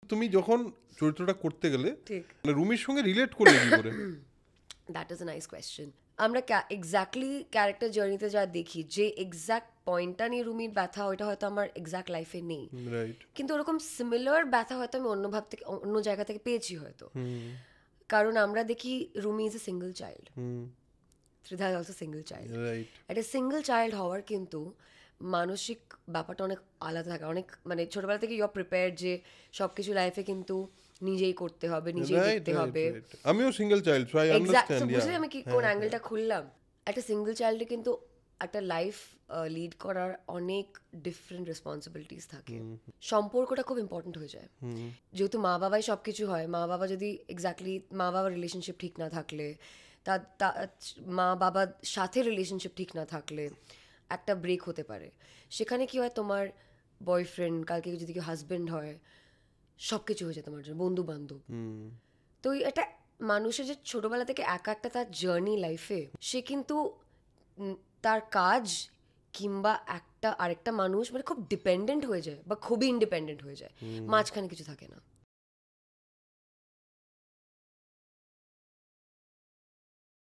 তুমি যখন চরিত্রটা করতে গেলে ঠিক, মানে রুমির সঙ্গে রিলেট করলে কি করে? That is a nice question. আমরা এক্স্যাক্টলি ক্যারেক্টার জার্নিতে যা দেখি, যে এক্স্যাক্ট পয়েন্টটা নিয়ে রুমির ব্যথা, ওইটা হয়তো আমার এক্স্যাক্ট লাইফে নেই, রাইট। কিন্তু ওরকম সিমিলার ব্যথা হয়তো আমি অন্য জায়গা থেকে পেয়েছি হয়তো। কারণ আমরা দেখি Rumi is a single child, Tridha is also single child. Right. একটা সিঙ্গেল চাইল্ড হওয়ার কিন্তু মানসিক ব্যাপারটা অনেক আলাদা থাকে, অনেক মানে ছোটবেলা থেকে ইউ আর প্রিপেয়ার্ড যে সব কিছু লাইফে কিন্তু নিজেই করতে হবে, নিজেই রাইট, দেখতে রাইট, হবে। রাইট। আমিও single child, so I exact, understand. বুঝলি আমি কি কোন অ্যাঙ্গেলটা খুললাম? একটা সিঙ্গেল চাইল্ডে কিন্তু একটা লাইফ লিড করার অনেক ডিফারেন্ট রেসপন্সিবিলিটিস থাকে, সম্পর্কটা খুব ইম্পর্টেন্ট হয়ে যায়। যেহেতু মা বাবাই সব কিছু হয়, মা বাবা যদি এক্স্যাক্টলি মা বাবার রিলেশনশিপ ঠিক না থাকলে, তার মা বাবার সাথে রিলেশনশিপ ঠিক না থাকলে একটা ব্রেক হতে পারে। সেখানে কি হয়, তোমার বয়ফ্রেন্ড, কালকে যদি কেউ হাজব্যান্ড হয়, সব কিছু হয়ে যায় তোমার জন্য, বন্ধু বান্ধব। তো এটা মানুষের যে ছোটবেলা থেকে একা একটা তার জার্নি লাইফে, সে কিন্তু তার কাজ কিংবা একটা আরেকটা মানুষ মানে খুব ডিপেন্ডেন্ট হয়ে যায় বা খুবই ইন্ডিপেন্ডেন্ট হয়ে যায়, মাঝখানে কিছু থাকে না।